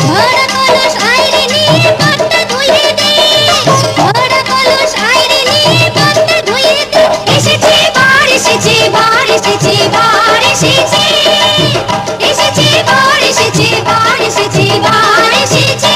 ভরা কলস আইরে নিয়ে পান্তা ধুইয়ে দে, ভরা কলস আইরে নিয়ে পান্তা ধুইয়ে দে। এসেছে বার এসেছে বার এসেছে বার এসেছে, এসেছে বার এসেছে বার এসেছে বার এসেছে।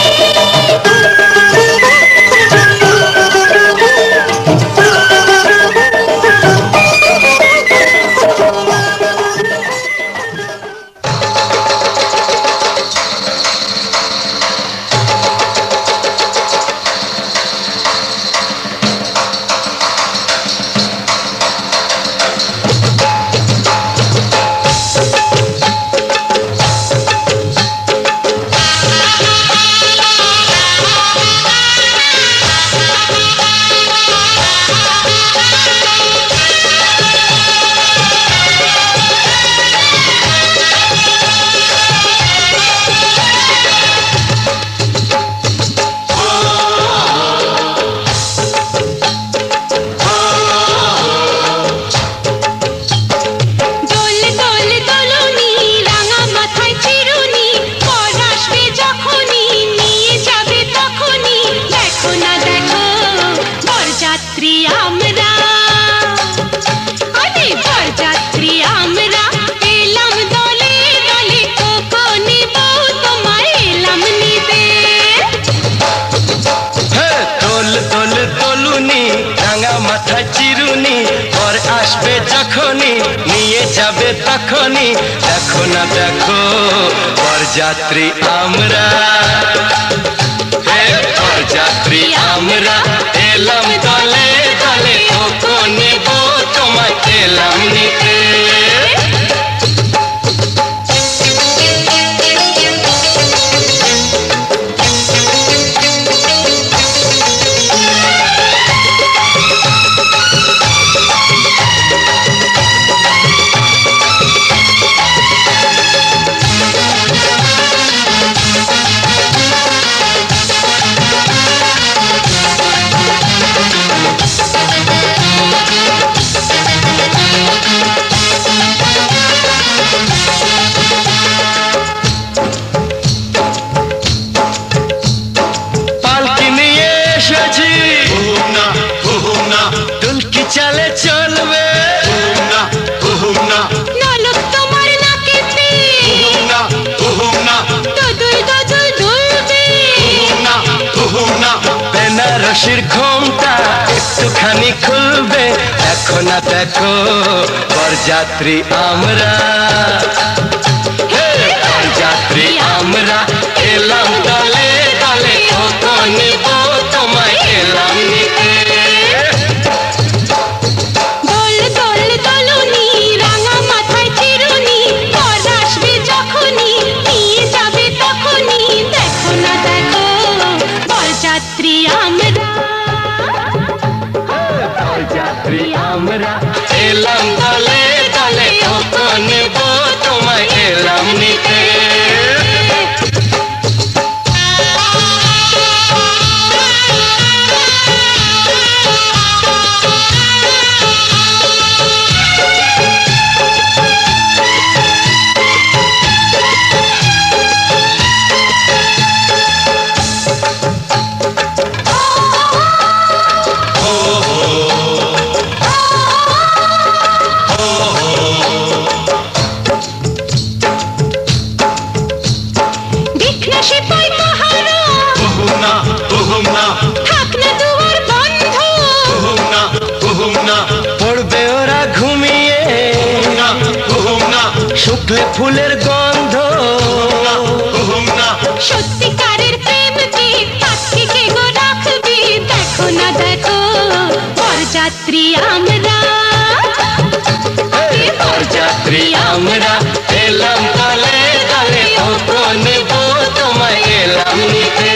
যাবে তখনই দেখো না দেখো বরযাত্রী আমরা, বরযাত্রী আমরা এলাম দলে দলে, ওকে নেব তোমায় এলাম নিতে। চলে চলবে না না নলক তোমার নাকেতে না না দুদুল দুদুল দুলবে না না বেনারসির ঘোমটা একটুখানি খুলবে, দেখো না দেখো বরযাত্রী আমরা, বরযাত্রী আমরা এলাম দলে দলে, ওকে নেব তোমায় এলাম নিতে। আমরা এলাম দলে দলে, ওকে নেব তোমায় এলাম নিতে। পড়বে ওরা ঘুমিয়ে শুকলে ফুলের গন্ধ, সত্যিকারের প্রেম কি পাখিকে গো রাখবি, দেখো না দেখো বরযাত্রী আমরা, বরযাত্রী আমরা এলাম দলে দলে, ওকে নেব তোমায় এলাম নিতে।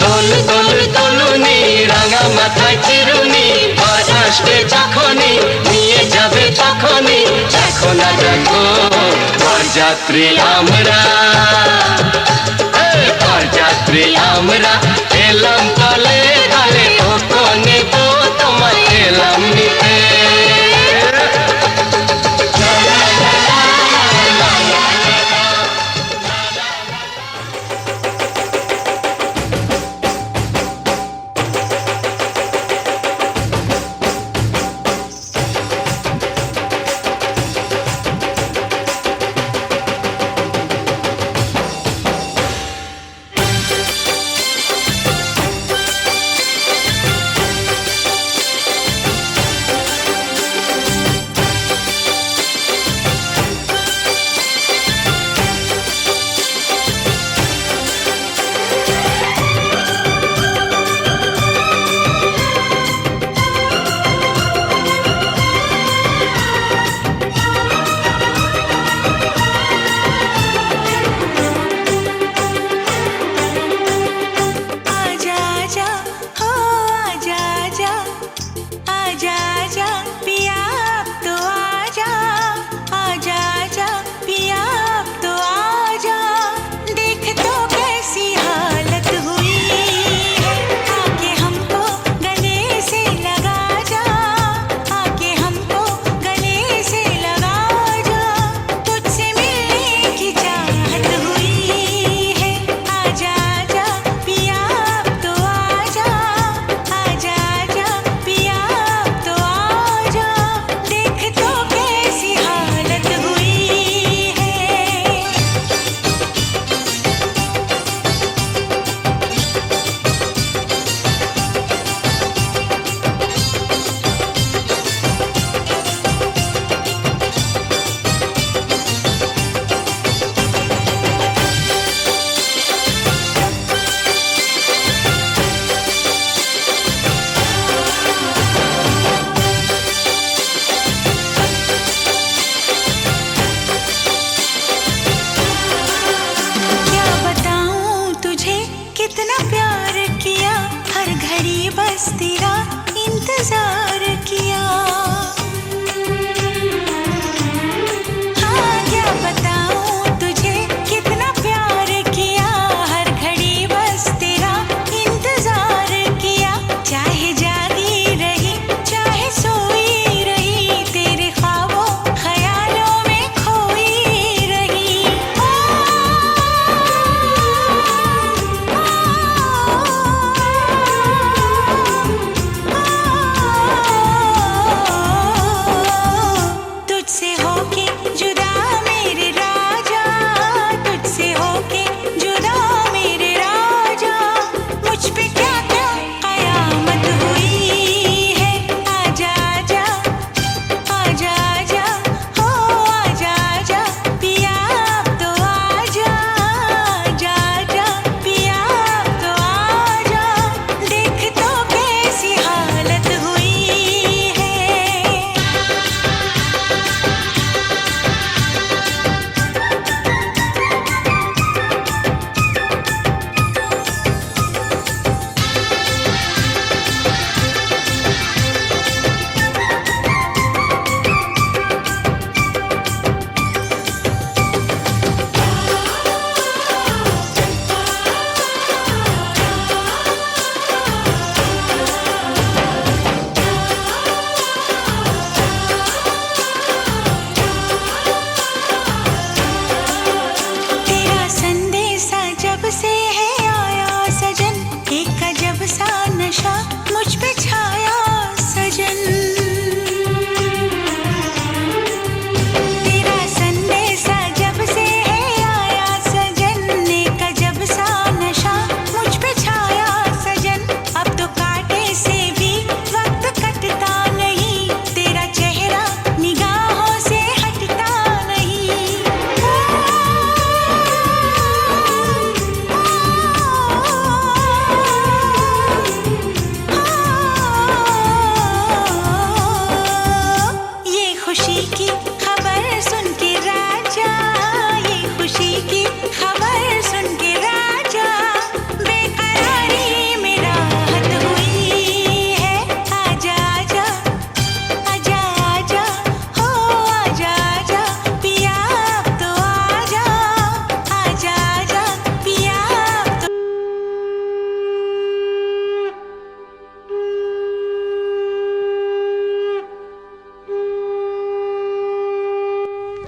দোল দোল দোলুনি রাঙা মাথায় চিরুনি, আসবে যখনই নিয়ে যাবে তখনই, দেখো না দেখো বরযাত্রী আমরা, বরযাত্রী আমরা এলাম দলে দলে, ওকে নেব তোমায় এলাম নিতে।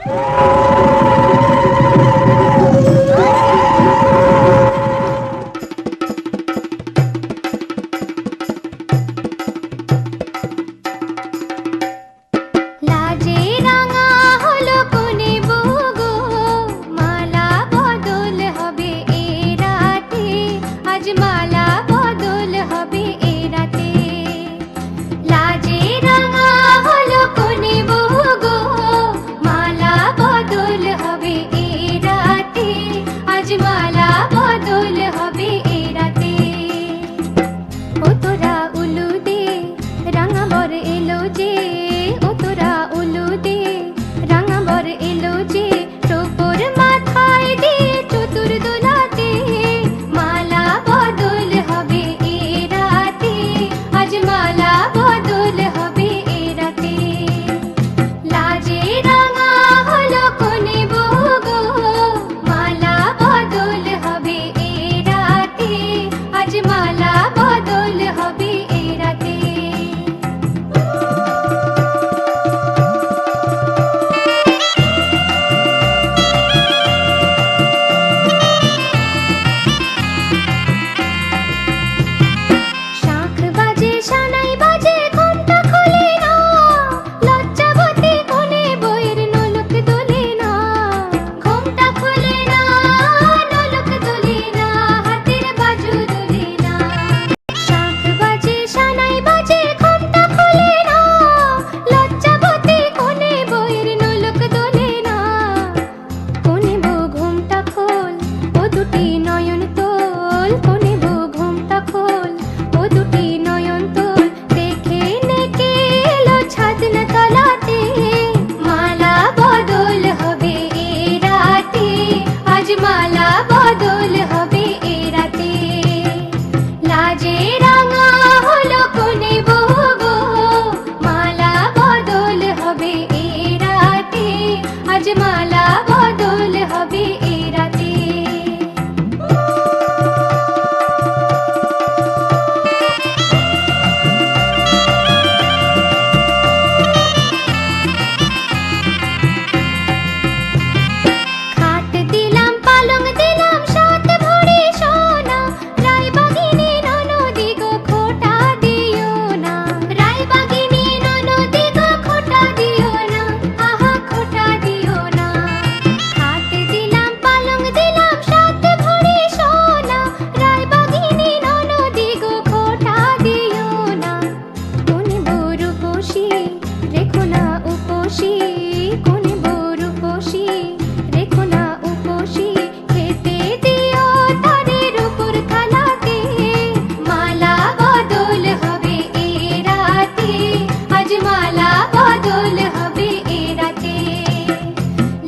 লাজে রাঙা হলো কোনে বউ গো, মালা বদল হবে এ রাতে, আজ মালা বদল হবে এ রাতে। লাজে রাঙা হলো কোনে বউ গো, মালা বদল হবে এ রাতে, আজ মালা বদল হবে এ রাতে। ও তোরা উলু দে, রাঙা বর এলো যে, ও তোরা উলু দে, রাঙা বর এলো যে, টোপর মাথায় দিয়ে চতুর দোলাতে, মালা বদল হবে এ রাতে, আজ মালা বদল হবে এ রাতে। লাজে রাঙা হলো কোনে বউ গো, মালা বদল হবে এ রাতে, আজ মালা বদল হবে এ রাতে। শাঁখ বাজে সানাই বাজে ঘন্টা খোলে না, লজ্জাবতী কোনে বইয়ের নোলক দোলে না। ঘোমটা খোলে না, নোলক দোলে না, হাতের বাজু দোলে না। শাঁখ বাজে সানাই বাজে ঘন্টা খোলে না, লজ্জাবতী কোনে বইয়ের নোলক দোলে না। কোনে বউ ঘোমটা খোল, ও দুটি নয়ন তোল, কোনে বউ ঘোমটা খোল, ও দুটি নয়ন তোল, দেখে নেকে এলো ছাদনা তলাতে, মালা বদল হবে এ রাতে, আজ মালা বদল হবে এ রাতে। লাজে রাঙা হলো কোনে বউ গো, মালা বদল হবে এ রাতে, আজ মালা বদল হবে এ রাতে। খাট দিলাম পালং দিলাম সাত ভরি সোনা, রায়বাগিনী ননদি গো খোটা দিও না, রায়বাগিনী ননদি গো খোটা দিও না, আহা খোটা দিও না। খাট দিলাম পালং দিলাম সাত ভরি সোনা, রায়বাগিনী ননদি গো খোটা দিও না। কোনে বউ রূপসী রেখো না উপসী, কোনে বউ রূপসী রেখো না উপসী, খেতে দিও তারের উপর থালাতে, মালা বদল হবে এ রাতে, আজ মালা বদল হবে এ রাতে।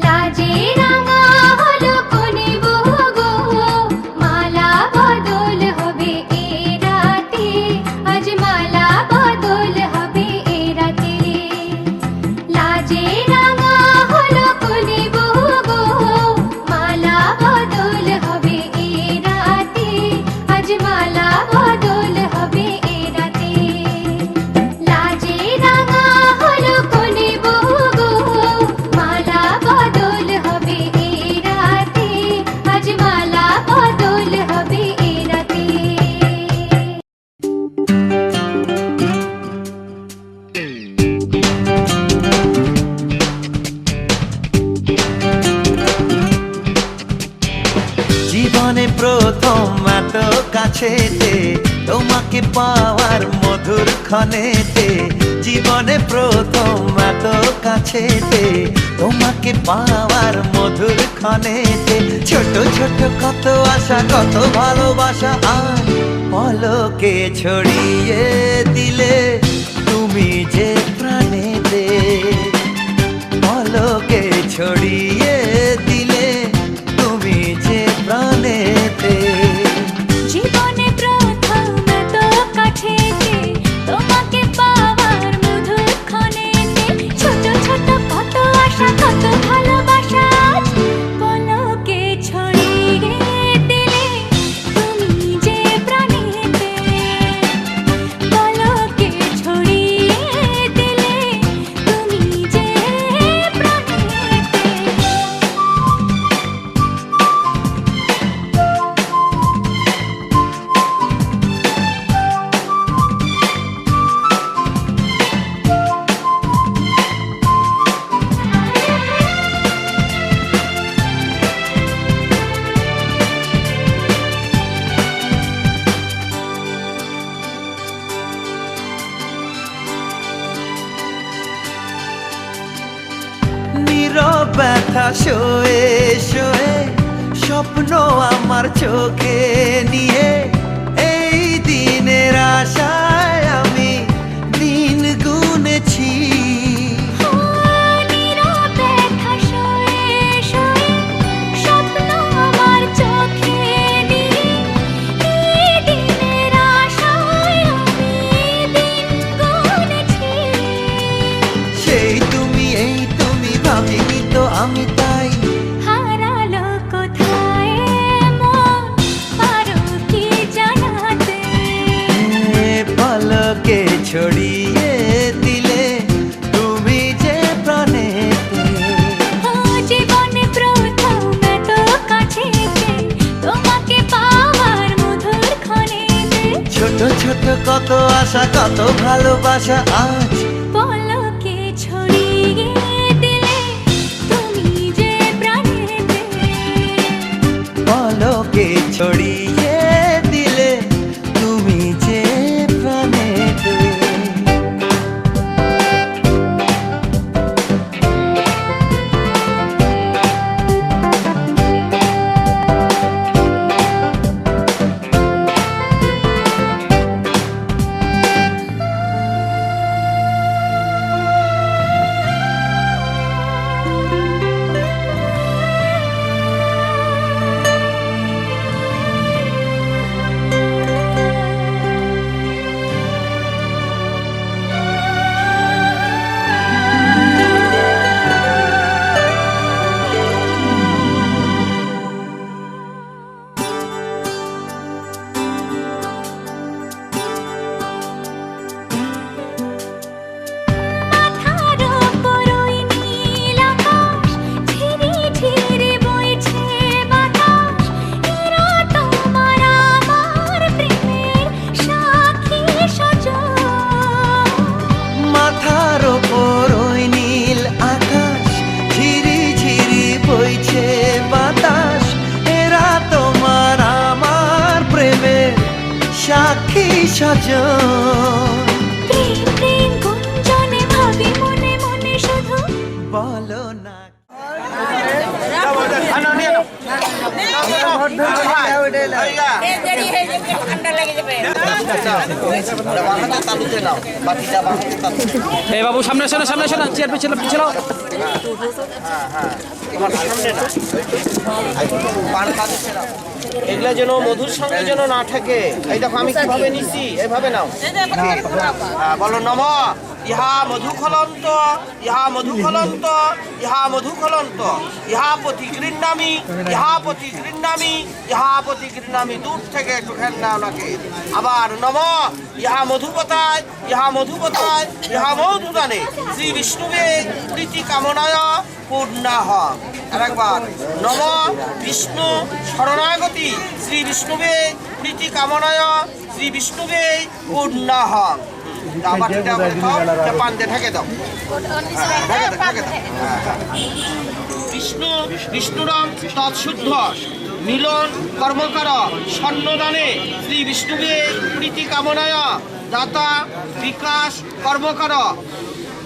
লাজে রাঙা হলো কোনে বউ গো, মালা বদল হবে এ রাতে, আজ মালা বদল হবে এ রাতে। লাজে রাঙা হলো কোনে বউ গো, মালা বদল হবে এ রাতে, আজ মালা বদল হবে এ রাতে। লাজে রাঙা হলো কোনে বউ গো, মালা বদল হবে এ রাতে, আজ মালা বদল হবে এ রাতে। জীবনে প্রথম এত কাছেতে তোমাকে পাওয়ার মধুর ক্ষণেতে, জীবনে প্রথম এত কাছেতে তোমাকে পাওয়ার মধুর ক্ষণেতে, ছোট ছোট কত আশা কত ভালোবাসা আর পলকে ছড়িয়ে দিলে তুমি যে প্রাণেতে, পলকে ছড়িয়ে দিলে তুমি যে প্রাণেতে। জীবনে প্রথম এত কাছেতে তোমাকে পাওয়ার মধুর ক্ষণেতে, ছোট ছোট কত আশা কত ভালোবাসা আজ পলকে ছড়িয়ে দিলে তুমি যে প্রাণেতে, পলকে ছড়িয়ে দিলে তুমি যে প্রাণেতে। ব্যথা শোয়ে শোয়ে স্বপ্ন আমার চোখে নিয়ে এই দিনের আশায় আমি দিন গুনেছি। সেই তুমি এই তুমি ভাবিনি তো আমি তাই হারালো কোথায় মন পারো কি জানাতে পলকে ছড়িয়ে দিলে তুমি যে প্রাণেতে। জীবনে প্রথম এত কাছে তোমাকে পাওয়ার মধুর ক্ষণেতে ছোট ছোট কত আশা কত ভালোবাসা আজ পলকে ছড়িয়ে দিলে তুমি যে প্রাণেতে পলকে ছড়িয়ে দিলে তুমি যে প্রাণেতে। মাথার ওপর ওই নীল আকাশ ঝিরি ঝিরি বইছে বাতাস এরা তোমার আমার প্রেমের সাক্ষী স্বজন। প্রেম গুঞ্জনে ভাবি মনে মনে শুধু বলো না এই বাবু সামনে আসো না, সামনে আসো না, চেয়ার পিছনে পিছনে এগুলা যেন মধুর সঙ্গে যেন না থাকে। এই দেখো আমি কিভাবে নিছি, এইভাবে নাও। বলো নম ইহা মধুখলন্ত ইহা মধুখলন্ত ইহা মধুখলন্ত ইহা পতি গৃহ্ণামি ইহা পতি গৃহ্ণামি ইহা পতি গৃহ্ণামি। দূর থেকে একটু খেন না ওনাকে। আবার নম ইহা মধুপতায় ইহা মধুপতায় ইহা মধুদানে শ্রী বিষ্ণুবে প্রীতি কামনায় পূর্ণাহ। আর একবার নম বিষ্ণু শরণাগতি শ্রী বিষ্ণুবে প্রীতি কামনায় শ্রী বিষ্ণুবে পূর্ণাহ। পান দিয়ে ঢেকে দাও, ঢেকে দাও। বিষ্ণু বিষ্ণুরাম তৎশুদ্ধ মিলন কর্মকার স্বর্ণদানে শ্রী বিষ্ণুবে প্রীতি কামনায় দাতা বিকাশ কর্মকার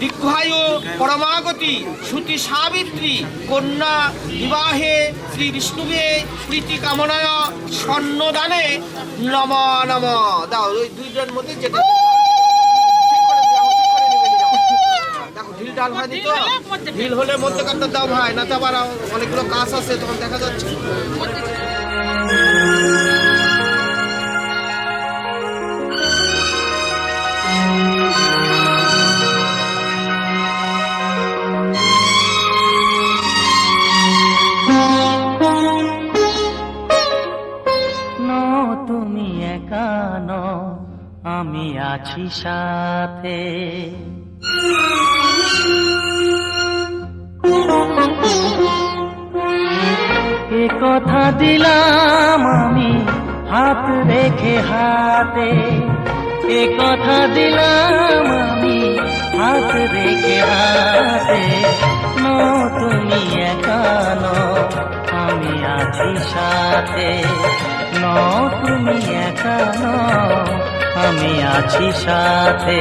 দীর্ঘায়ু পরমাগতি সুতি সাবিত্রী কন্যা বিবাহে শ্রী বিষ্ণুবে প্রীতি কামনায় স্বর্ণদানে নম নম। দাও ওই দুইটার মধ্যে যেটা ঢিল ডাল হয়নি তো, ঢিল হলে মধ্যকারটা দাও ভাই, না তো আবার অনেকগুলো কাজ আছে তখন দেখা যাচ্ছে। তুমি একা নও, আমি আছি সাথে। এ কথা দিলাম আমি হাত রেখে হাতে, এ কথা দিলাম আমি হাত রেখে হাতে। তুমি একা নও, আমি আছি সাথে। তুমি একা নও, আমি আছি সাথে।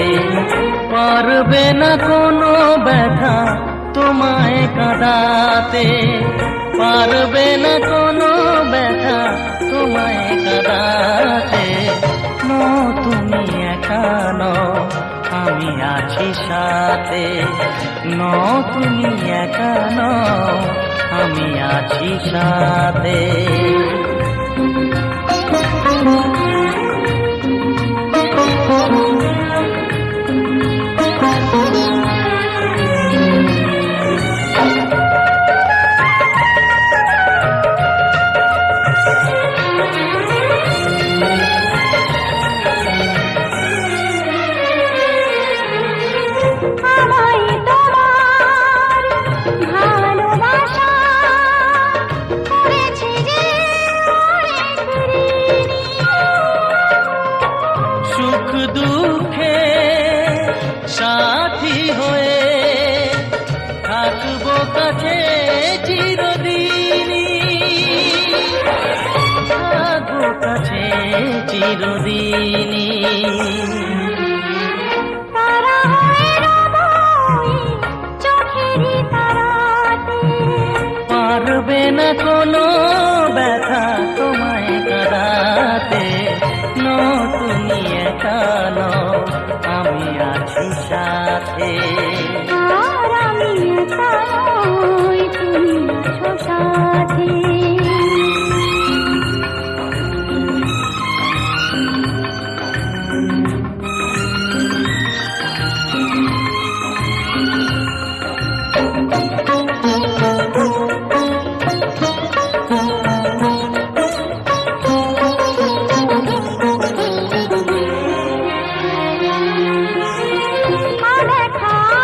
পারবে না কোনো ব্যথা তোমায় কাঁদাতে, পারবে না কোনো ব্যথা তোমায় কাঁদাতে। তুমি একা নও, আমি আছি সাথে। তুমি একা নও, আমি আছি সাথে। আমায় তোমার ভালোবাসা করেছে যে অনেক ঋণী। সুখ দুঃখে সাথী হয়ে থাকবো কাছে চিরদিনই, থাকবো কাছে চিরদিনই। তারা হয়ে রব ওই চোখেরই তারাতে। পারবে না কোনো ব্যথা তোমায় কাঁদাতে। তুমি একা নও, আমি আছি সাথে। আর আমি একা নই, তুমি আছো সাথে।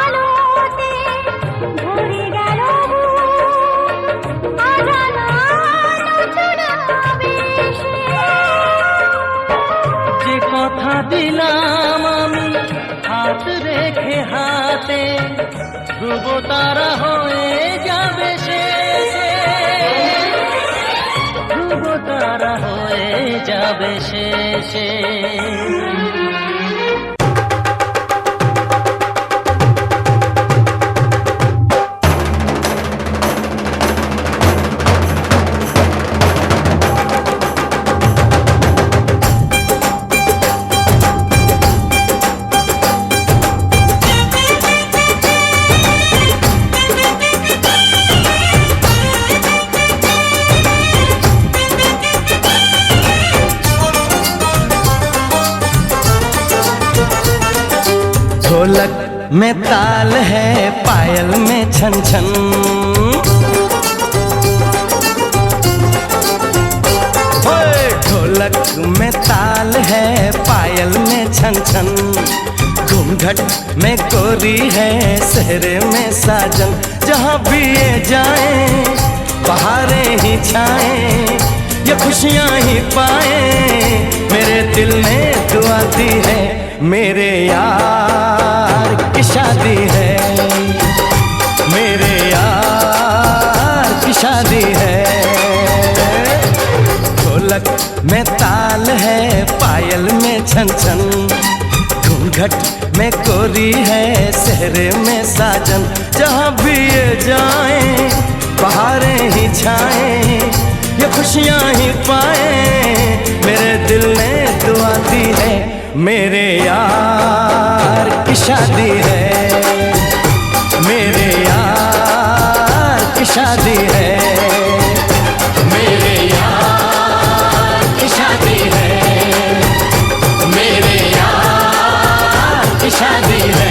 আলোতে ভরে গেল অজানা নতুন আবেশে। যে কথা দিলাম আমি হাত রেখে হাতে, ধ্রুব তারা হয়ে যাবে শেষে, ধ্রুব তারা হয়ে যাবে শেষে। ढोलक में ताल है, पायल में छन छन। ओए ढोलक में ताल है, पायल में छन छन। घूंघट में गोरी है, सेहरे में साजन। जहाँ भी ये जाए बहारें ही छाए, ये खुशियाँ ही पाए। मेरे दिल ने दुआ दी है, मेरे यार की शादी है, मेरे यार की शादी है। ढोलक में ताल है, पायल में छन छन। घूंघट में कोरी है, सेहरे में साजन। जहाँ भी ये जाए बहारें ही छाए, ये खुशियाँ ही पाए। मेरे दिल ने दुआ दी है, मेरे यार की शादी है, मेरे यार की शादी है, मेरे यार की शादी है, मेरे यार की शादी है।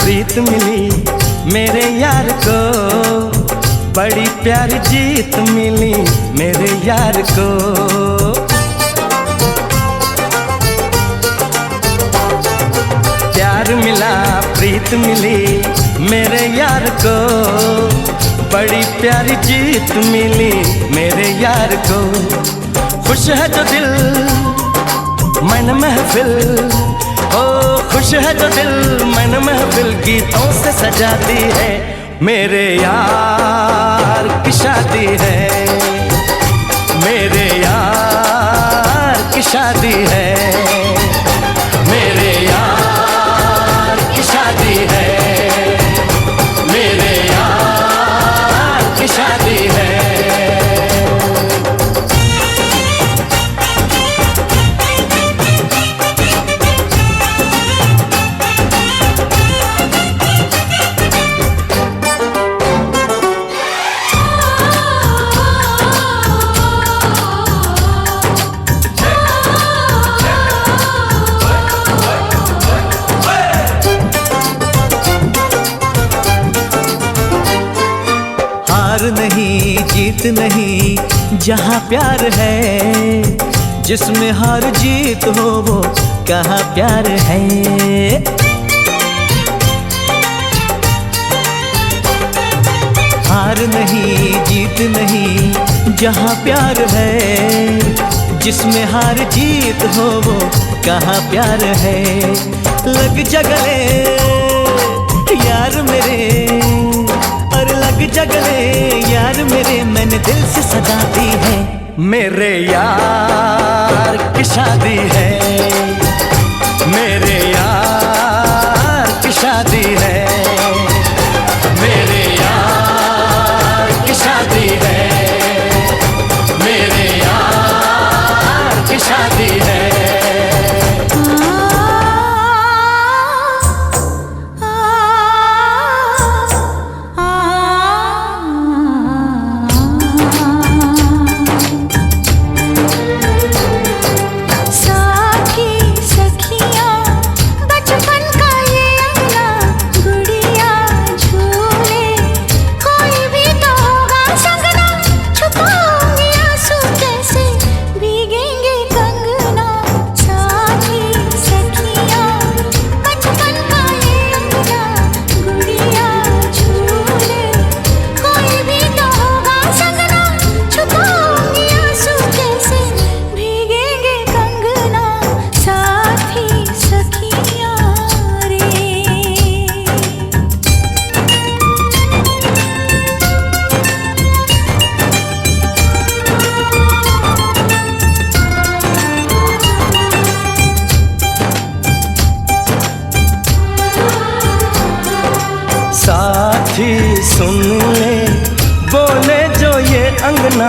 प्रीत मिली मेरे यार को, बड़ी प्यारी जीत मिली मेरे यार को। प्यार मिला प्रीत प्रीत मिली मेरे यार को, बड़ी प्यारी जीत मिली मेरे यार को। खुश है जो दिल मन महफिल, ओ खुश है जो दिल मन महफिल, गीतों से सजाती है मेरे यार की शादी है, मेरे यार की शादी है, मेरे यार की शादी है, मेरे यार की शादी है। नहीं जीत नहीं जहाँ प्यार है, जिसमें हार जीत हो वो कहाँ प्यार है। हार नहीं जीत नहीं जहाँ प्यार है, जिसमें हार जीत हो वो कहाँ प्यार है। लग जा गले यार मेरे, और लग जा गले यार मेरे, मैंने दिल से सजा दी है मेरे यार की शादी है, मेरे यार की शादी है, मेरे यार की शादी है, मेरे यार की शादी है। साथी सुन ले बोले जो ये अंगना,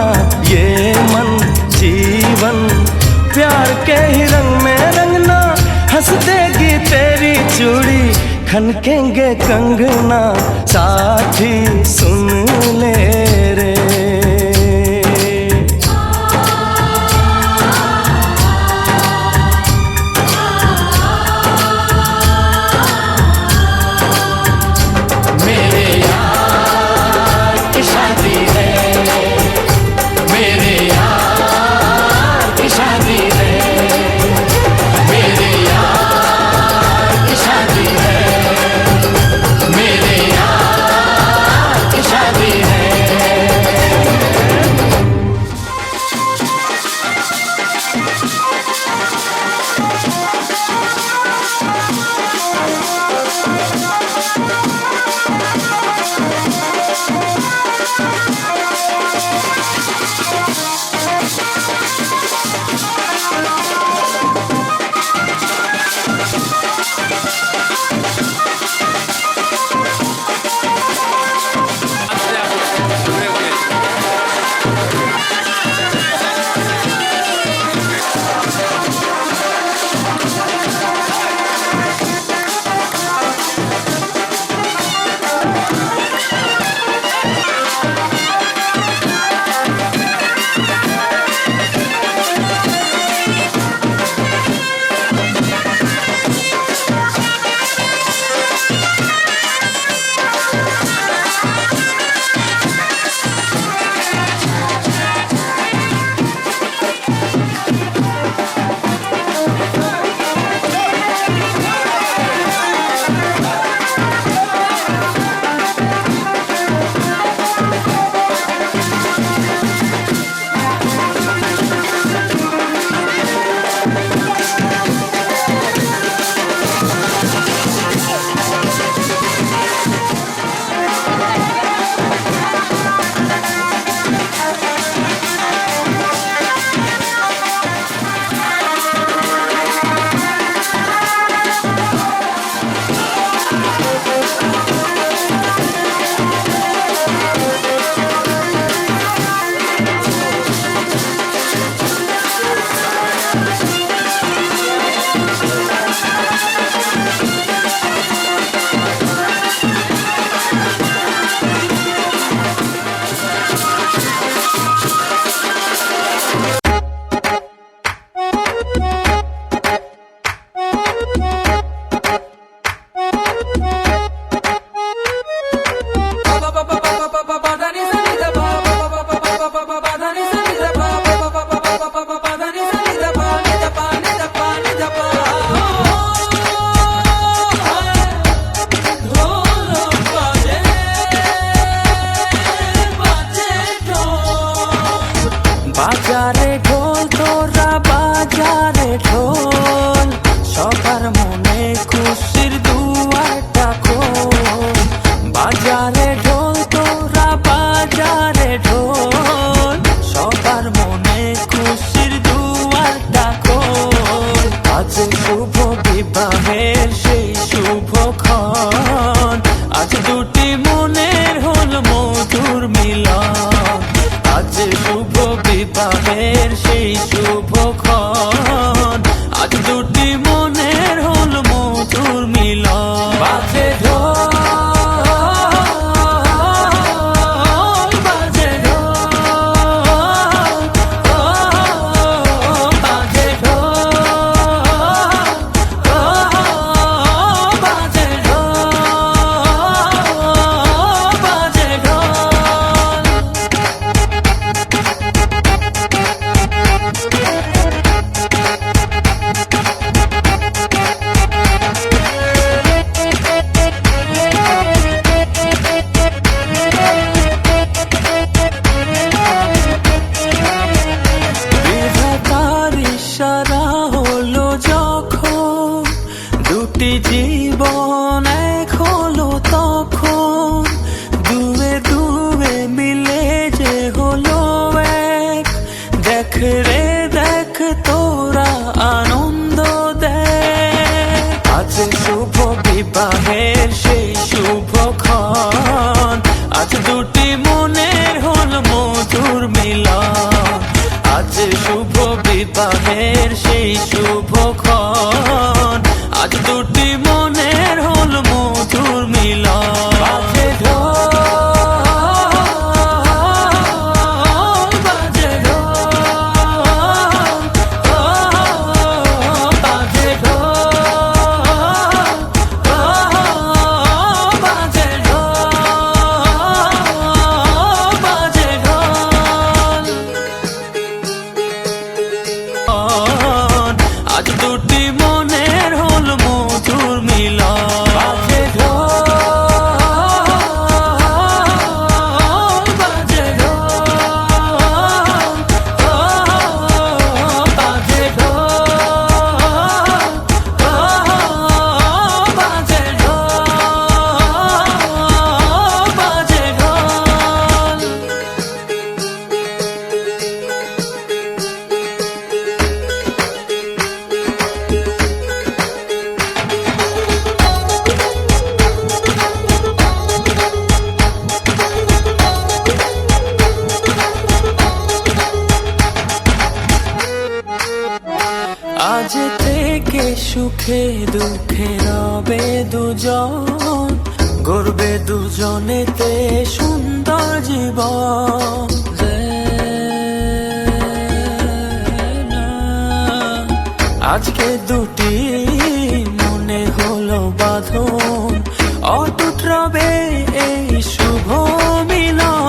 ये मन जीवन प्यार के ही रंग में रंगना, हंस देगी तेरी चूड़ी खनकेंगे कंगना। साथी सुन ले रे, শুভ বিবাহের সেই শুভক্ষণ, আজ দুটি মনের হল মধুর মিলন। আজ শুভ বিবাহের সেই শুভক্ষণ, আজ দুটি মনের হল মধুর মিলন। বাজে ঢোল, বাজে ঢোল, বাজে ঢোল, বাজে ঢোল, বাজে ঢোল। বিধাতার ইশারা হলো যখন, দুটি জীবন এক হলো তখন, দুয়ে দুয়ে মিলে যে হলো এক। দেখ রে দেখ তোরা আনন্দ দেখ, আজ শুভ বিবাহের সেই শুভক্ষণ, আজ দুটি মনের হল মধুর মিলন। আজ শুভ বিবাহের সেই শুভক্ষণ, আজ দুটি মনের হল মধুর মিলন। বাজে ঢোল, বাজে ঢোল, বাজে ঢোল, বাজে ঢোল, বাজে ঢোল। আজ দুটি মনের হল মধুর মিলন। বাজে ঢোল, বাজে ঢোল, বাজে ঢোল, বাজে ঢোল, বাজে ঢোল। আজ থেকে সুখে দুঃখে রবে দুজন, গড়বে দুজনেতে সুন্দর জীবন। আজকে দুটি মনে হলো বাঁধন, অটুট রবে এই শুভ মিলন।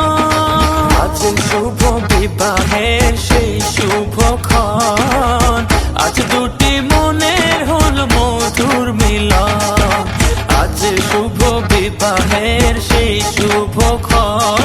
আজ শুভ বিবাহের সেই শুভক্ষণ, আজ দুটি মনের হল মধুর মিলন। আজ শুভ বিবাহের সেই শুভক্ষণ,